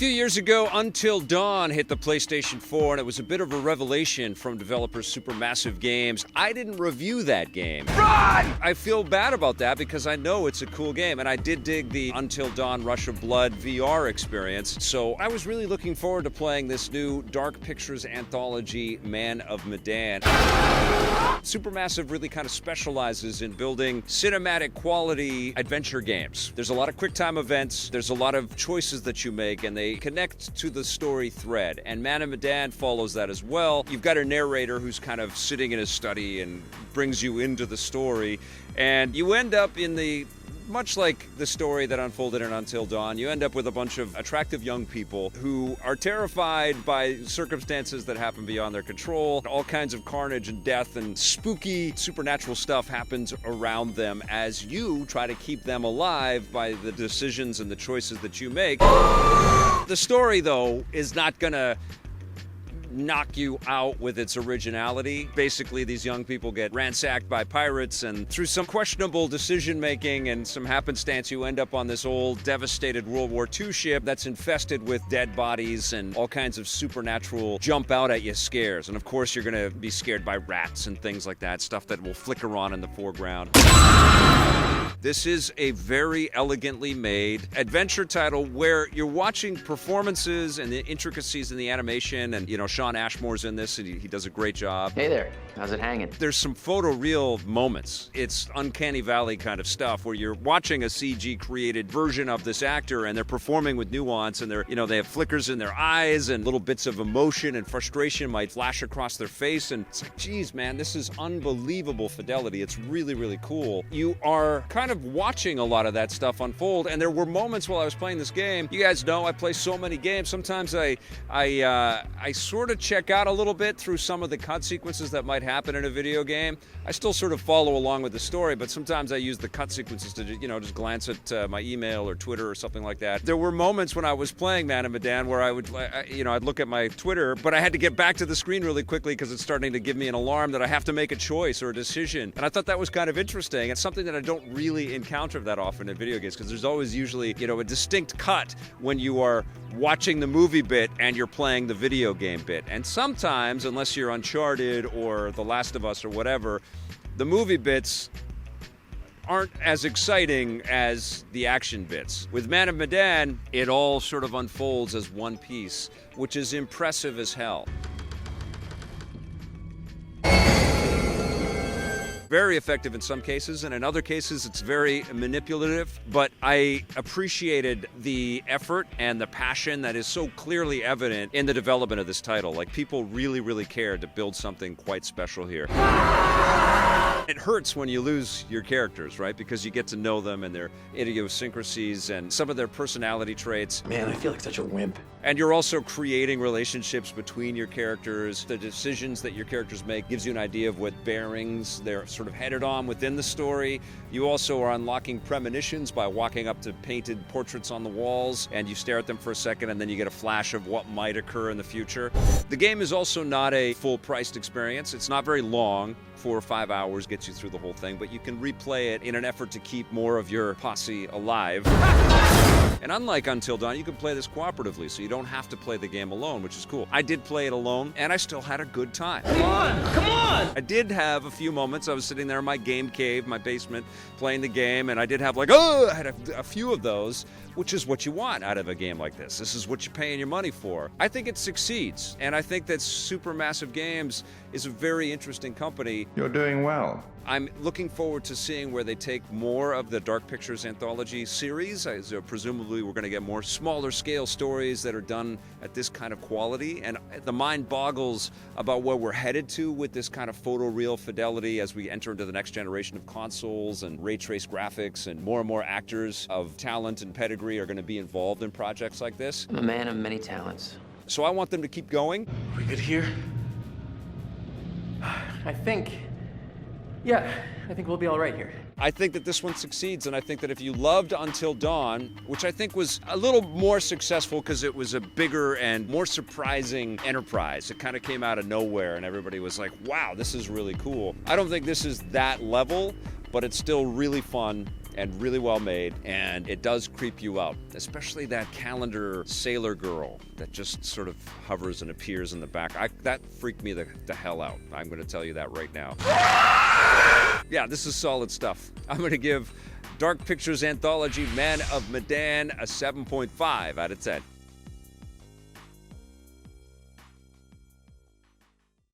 few years ago, Until Dawn hit the PlayStation 4, and it was a bit of a revelation from developers Supermassive Games. I didn't review that game. Run! I feel bad about that because I know it's a cool game, and I did dig the Until Dawn Rush of Blood VR experience, so I was really looking forward to playing this new Dark Pictures anthology, Man of Medan. Supermassive really kind of specializes in building cinematic quality adventure games. There's a lot of quick-time events, there's a lot of choices that you make, and they connect to the story thread. And Man of Medan follows that as well. You've got a narrator who's kind of sitting in his study and brings you into the story, and you end up in the much like the story that unfolded in Until Dawn, you end up with a bunch of attractive young people who are terrified by circumstances that happen beyond their control. All kinds of carnage and death and spooky supernatural stuff happens around them as you try to keep them alive by the decisions and the choices that you make. The story, though, is not gonna knock you out with its originality. Basically, these young people get ransacked by pirates, and through some questionable decision-making and some happenstance, you end up on this old, devastated World War II ship that's infested with dead bodies and all kinds of supernatural jump-out-at-you scares. And of course, you're gonna be scared by rats and things like that, stuff that will flicker on in the foreground. This is a very elegantly made adventure title where you're watching performances and the intricacies in the animation, and, you know, Sean Ashmore's in this, and he does a great job. Hey there, how's it hanging? There's some photoreal moments. It's Uncanny Valley kind of stuff where you're watching a CG-created version of this actor, and they're performing with nuance, and they're, you know, they have flickers in their eyes, and little bits of emotion and frustration might flash across their face, and it's like, geez, man, this is unbelievable fidelity. It's really, really cool. You are kind of watching a lot of that stuff unfold, and there were moments while I was playing this game. You guys know I play so many games. Sometimes I sort of check out a little bit through some of the cut sequences that might happen in a video game. I still sort of follow along with the story, but sometimes I use the cut sequences to, you know, just glance at my email or Twitter or something like that. There were moments when I was playing Man of Medan where I would, you know, I'd look at my Twitter, but I had to get back to the screen really quickly because it's starting to give me an alarm that I have to make a choice or a decision. And I thought that was kind of interesting. It's something that I don't really encounter that often in video games because there's always usually, you know, a distinct cut when you are watching the movie bit and you're playing the video game bit. And sometimes, unless you're Uncharted or The Last of Us or whatever, the movie bits aren't as exciting as the action bits. With Man of Medan, it all sort of unfolds as one piece, which is impressive as hell. Very effective in some cases, and in other cases it's very manipulative, but I appreciated the effort and the passion that is so clearly evident in the development of this title. Like, people really, really cared to build something quite special here. It hurts when you lose your characters, right? Because you get to know them and their idiosyncrasies and some of their personality traits. Man, I feel like such a wimp. And you're also creating relationships between your characters. The decisions that your characters make gives you an idea of what bearings they're sort of headed on within the story. You also are unlocking premonitions by walking up to painted portraits on the walls, and you stare at them for a second, and then you get a flash of what might occur in the future. The game is also not a full-priced experience. It's not very long. 4 or 5 hours gets you through the whole thing, but you can replay it in an effort to keep more of your posse alive. And unlike Until Dawn, you can play this cooperatively, so you don't have to play the game alone, which is cool. I did play it alone, and I still had a good time. Come on! Come on! I did have a few moments. I was sitting there in my game cave, my basement, playing the game, and I did have like, oh, I had a few of those, which is what you want out of a game like this. This is what you're paying your money for. I think it succeeds, and I think that Supermassive Games is a very interesting company. You're doing well. I'm looking forward to seeing where they take more of the Dark Pictures anthology series. Presumably we're going to get more smaller scale stories that are done at this kind of quality, and the mind boggles about where we're headed to with this kind of photoreal fidelity as we enter into the next generation of consoles and ray trace graphics, and more actors of talent and pedigree are going to be involved in projects like this. I'm a man of many talents. So I want them to keep going. Are we good here? I think we'll be all right here. I think that this one succeeds, and I think that if you loved Until Dawn, which I think was a little more successful because it was a bigger and more surprising enterprise. It kind of came out of nowhere, and everybody was like, wow, this is really cool. I don't think this is that level, but it's still really fun. and really well made, and it does creep you out, especially that calendar sailor girl that just sort of hovers and appears in the back. That freaked me the hell out. I'm going to tell you that right now. Yeah, this is solid stuff. I'm going to give Dark Pictures Anthology Man of Medan a 7.5 out of 10.